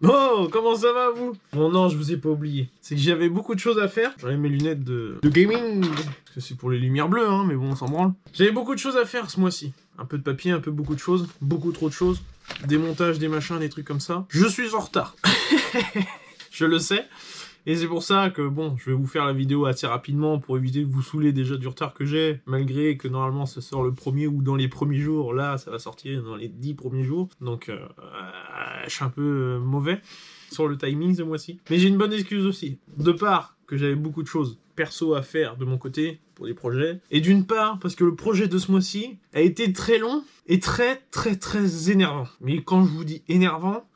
Oh, comment ça va vous? Bon non, je vous ai pas oublié. C'est que j'avais beaucoup de choses à faire. J'enlève mes lunettes de gaming. Parce que c'est pour les lumières bleues, hein, mais bon, on s'en branle. J'avais beaucoup de choses à faire ce mois-ci. Un peu de papier, un peu beaucoup de choses. Beaucoup trop de choses. Des montages, des machins, des trucs comme ça. Je suis en retard. Je le sais. Et c'est pour ça que, bon, je vais vous faire la vidéo assez rapidement pour éviter de vous saouler déjà du retard que j'ai, malgré que normalement ça sort le premier ou dans les premiers jours. Là, ça va sortir dans les 10 premiers jours. Donc, je suis un peu mauvais sur le timing ce mois-ci. Mais j'ai une bonne excuse aussi. De part que j'avais beaucoup de choses perso à faire de mon côté pour les projets. Et d'une part, parce que le projet de ce mois-ci a été très long et très énervant. Mais quand je vous dis énervant...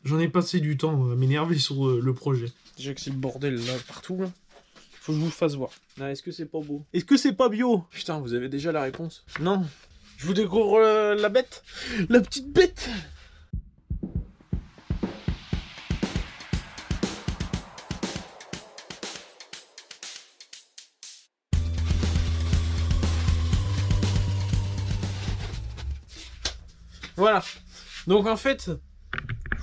J'en ai passé du temps à m'énerver sur le projet. Déjà que c'est le bordel là partout là. Faut que je vous le fasse voir. Ah, est-ce que c'est pas beau? Est-ce que c'est pas bio? Putain, vous avez déjà la réponse? Non. Je vous découvre la bête. La petite bête. Voilà. Donc en fait...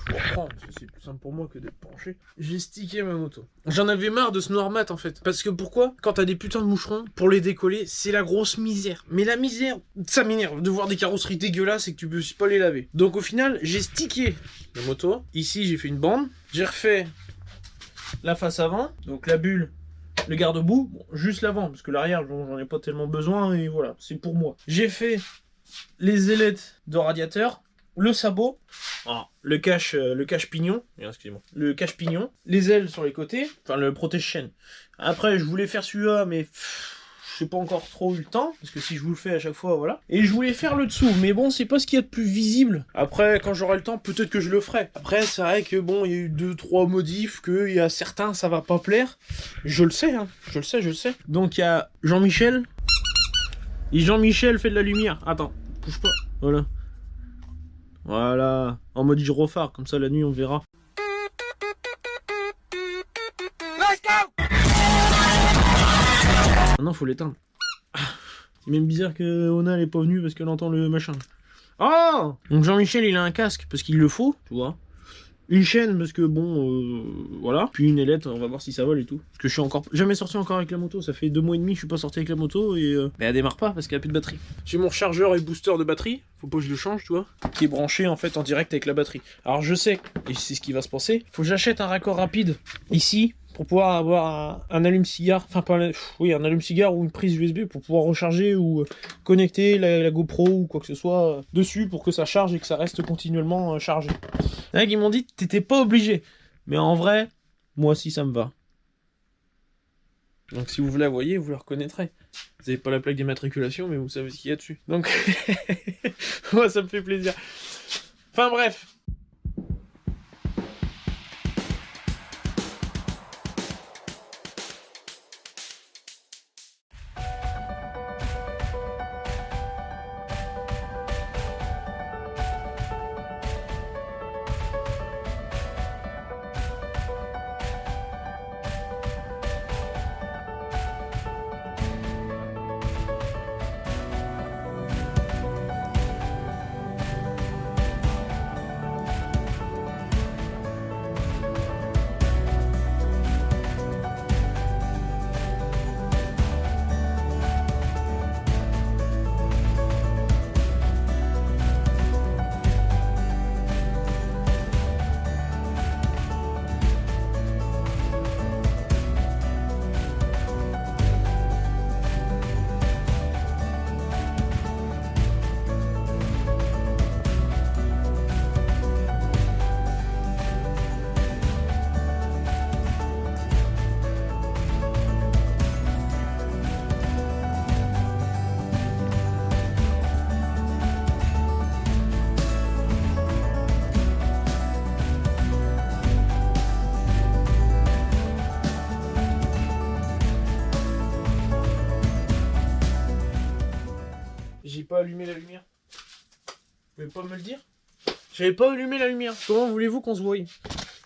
Je reprends, parce que c'est plus simple pour moi que d'être penché. J'ai stické ma moto. J'en avais marre de ce noir mat en fait. Parce que pourquoi? Quand t'as des putains de moucherons, pour les décoller, c'est la grosse misère. Mais la misère, ça m'énerve de voir des carrosseries dégueulasses et que tu peux pas les laver. Donc au final, j'ai stické la moto. Ici, j'ai fait une bande. J'ai refait la face avant, donc la bulle, le garde-boue. Bon, juste l'avant, parce que l'arrière, j'en ai pas tellement besoin et voilà, c'est pour moi. J'ai fait les ailettes de radiateur. Le sabot, le cache-pignon, excusez-moi, le cache-pignon, les ailes sur les côtés, enfin le protège-chaîne. Après, je voulais faire celui-là, mais je n'ai pas encore trop eu le temps, parce que si je vous le fais à chaque fois, voilà. Et je voulais faire le dessous, mais bon, c'est pas ce qu'il y a de plus visible. Après, quand j'aurai le temps, peut-être que je le ferai. Après, c'est vrai que bon, il y a eu 2-3 modifs, qu'il y a certains, ça va pas plaire. Je le sais, hein, je le sais. Donc il y a Jean-Michel, et Jean-Michel fait de la lumière. Attends, bouge pas, voilà. Voilà, en mode gyrophare, comme ça la nuit on verra. Let's go. Maintenant faut l'éteindre. C'est même bizarre que Ona elle est pas venue parce qu'elle entend le machin. Oh. Donc Jean-Michel il a un casque parce qu'il le faut, tu vois. Une chaîne parce que bon, voilà. Puis une ailette, on va voir si ça vole et tout. Parce que je suis encore jamais sorti encore avec la moto. Ça fait 2 mois et demi que je suis pas sorti avec la moto et elle démarre pas parce qu'elle a plus de batterie. J'ai mon chargeur et booster de batterie. Faut pas que je le change, tu vois. Qui est branché en fait en direct avec la batterie. Alors je sais, et c'est ce qui va se passer. Faut que j'achète un raccord rapide ici pour pouvoir avoir un allume-cigare. Enfin pas un allume-cigare ou une prise USB pour pouvoir recharger ou connecter la GoPro ou quoi que ce soit dessus pour que ça charge et que ça reste continuellement chargé. Il y en a qui m'ont dit t'étais pas obligé. Mais en vrai, moi aussi ça me va. Donc si vous la voyez, vous la reconnaîtrez. Vous n'avez pas la plaque d'immatriculation, mais vous savez ce qu'il y a dessus. Donc, moi ça me fait plaisir. Enfin bref. J'ai pas allumé la lumière. Vous pouvez pas me le dire? J'avais pas allumé la lumière. Comment voulez-vous qu'on se voie?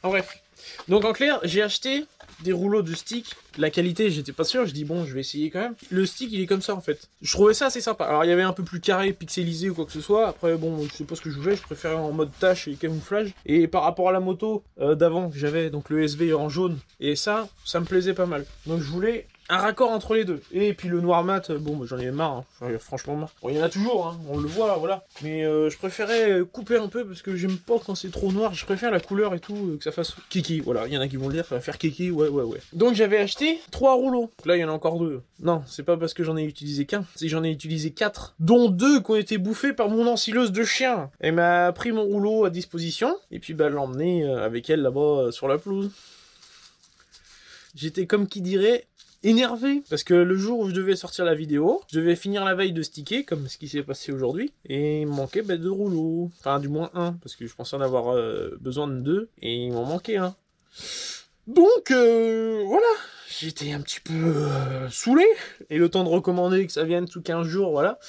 En bref. Donc en clair, j'ai acheté des rouleaux de stick. La qualité, j'étais pas sûr, je dis bon, je vais essayer quand même. Le stick, il est comme ça en fait. Je trouvais ça assez sympa. Alors il y avait un peu plus carré, pixelisé ou quoi que ce soit. Après bon, je sais pas ce que je voulais, je préférais en mode tâche et camouflage. Et par rapport à la moto d'avant que j'avais, donc le SV en jaune, et ça me plaisait pas mal. Donc je voulais un raccord entre les deux. Et puis le noir mat, bon bah, j'en ai marre, hein. J'en ai franchement marre. Bon, il y en a toujours, hein. On le voit, voilà. Mais je préférais couper un peu parce que j'aime pas quand c'est trop noir. Je préfère la couleur et tout, que ça fasse kiki. Voilà, il y en a qui vont le dire, ça va faire kiki, ouais. Donc j'avais acheté 3 rouleaux. Là, il y en a encore 2. Non, c'est pas parce que j'en ai utilisé qu'un, c'est que j'en ai utilisé 4. Dont 2 qui ont été bouffés par mon ensileuse de chien. Elle m'a pris mon rouleau à disposition. Et puis bah, l'emmener avec elle là-bas sur la pelouse. J'étais comme qui dirait énervé, parce que le jour où je devais sortir la vidéo, je devais finir la veille de sticker, comme ce qui s'est passé aujourd'hui, et il me manquait 2 rouleaux, enfin du moins 1, parce que je pensais en avoir besoin de 2, et il m'en manquait 1. Donc voilà, j'étais un petit peu saoulé, et le temps de recommander que ça vienne sous 15 jours, voilà.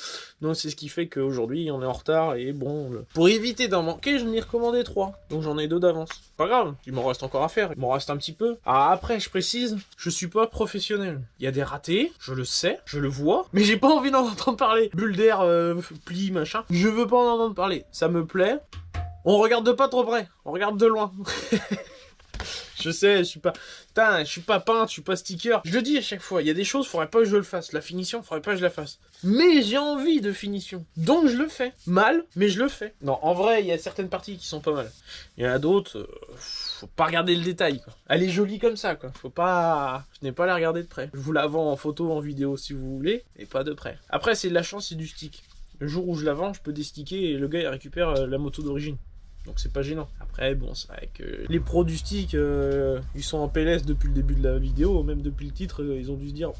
Donc c'est ce qui fait qu'aujourd'hui on est en retard, et bon, pour éviter d'en manquer, je m'y ai recommandé 3, donc j'en ai 2 d'avance. Pas grave, il m'en reste encore à faire, il m'en reste un petit peu. Ah, après, je précise, je suis pas professionnel. Il y a des ratés, je le sais, je le vois, mais j'ai pas envie d'en entendre parler. Bulle d'air, pli, machin, je veux pas en entendre parler. Ça me plaît, on regarde pas trop près, on regarde de loin. Je sais, je suis pas... Putain, je suis pas peintre, je suis pas sticker. Je le dis à chaque fois, il y a des choses, faudrait pas que je le fasse. La finition, faudrait pas que je la fasse. Mais j'ai envie de finition. Donc je le fais. Mal, mais je le fais. Non, en vrai, il y a certaines parties qui sont pas mal. Il y en a d'autres, faut pas regarder le détail, quoi. Elle est jolie comme ça, quoi. Faut pas... Je n'ai pas à la regarder de près. Je vous la vends en photo, en vidéo, si vous voulez, et pas de près. Après, c'est de la chance, c'est du stick. Le jour où je la vends, je peux désticker et le gars, il récupère la moto d'origine. Donc c'est pas gênant. Après bon, c'est vrai que les pros du stick, ils sont en PLS depuis le début de la vidéo, même depuis le titre, ils ont dû se dire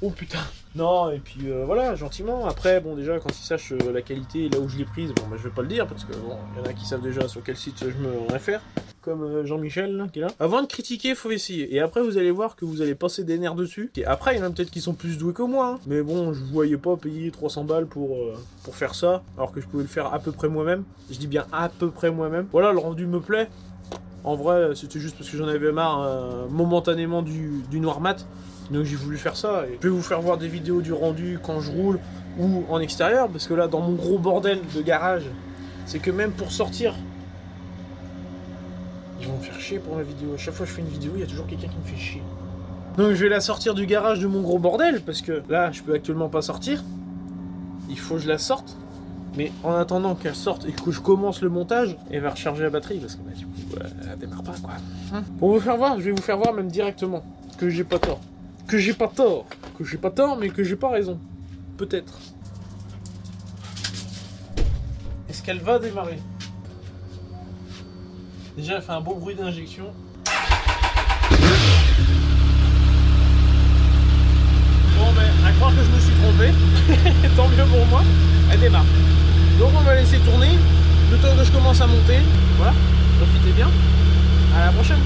oh putain. Non, et puis voilà, gentiment. Après bon, déjà quand ils sachent la qualité, là où je l'ai prise, bon bah je vais pas le dire parce que bon, il y en a qui savent déjà sur quel site je me réfère. Comme Jean-Michel là, qui est là. Avant de critiquer, faut essayer. Et après, vous allez voir que vous allez passer des nerfs dessus. Et après, il y en a peut-être qui sont plus doués que moi. Hein. Mais bon, je voyais pas payer 300 balles pour faire ça, alors que je pouvais le faire à peu près moi-même. Je dis bien à peu près moi-même. Voilà, le rendu me plaît. En vrai, c'était juste parce que j'en avais marre momentanément du noir mat. Donc j'ai voulu faire ça. Et je vais vous faire voir des vidéos du rendu quand je roule ou en extérieur. Parce que là, dans mon gros bordel de garage, c'est que même pour sortir... Ils vont me faire chier pour la vidéo. À chaque fois que je fais une vidéo, il y a toujours quelqu'un qui me fait chier. Donc je vais la sortir du garage de mon gros bordel, parce que là, je peux actuellement pas sortir. Il faut que je la sorte. Mais en attendant qu'elle sorte et que je commence le montage, elle va recharger la batterie, parce que bah, du coup, elle démarre pas, quoi. Pour vous faire voir, je vais vous faire voir même directement que j'ai pas tort. Que j'ai pas tort. Que j'ai pas tort, mais que j'ai pas raison. Peut-être. Est-ce qu'elle va démarrer ? Déjà, elle fait un beau bruit d'injection. Bon, ben, à croire que je me suis trompé. Tant mieux pour moi. Elle démarre. Donc, on va laisser tourner. Le temps que je commence à monter. Voilà. Profitez bien. À la prochaine.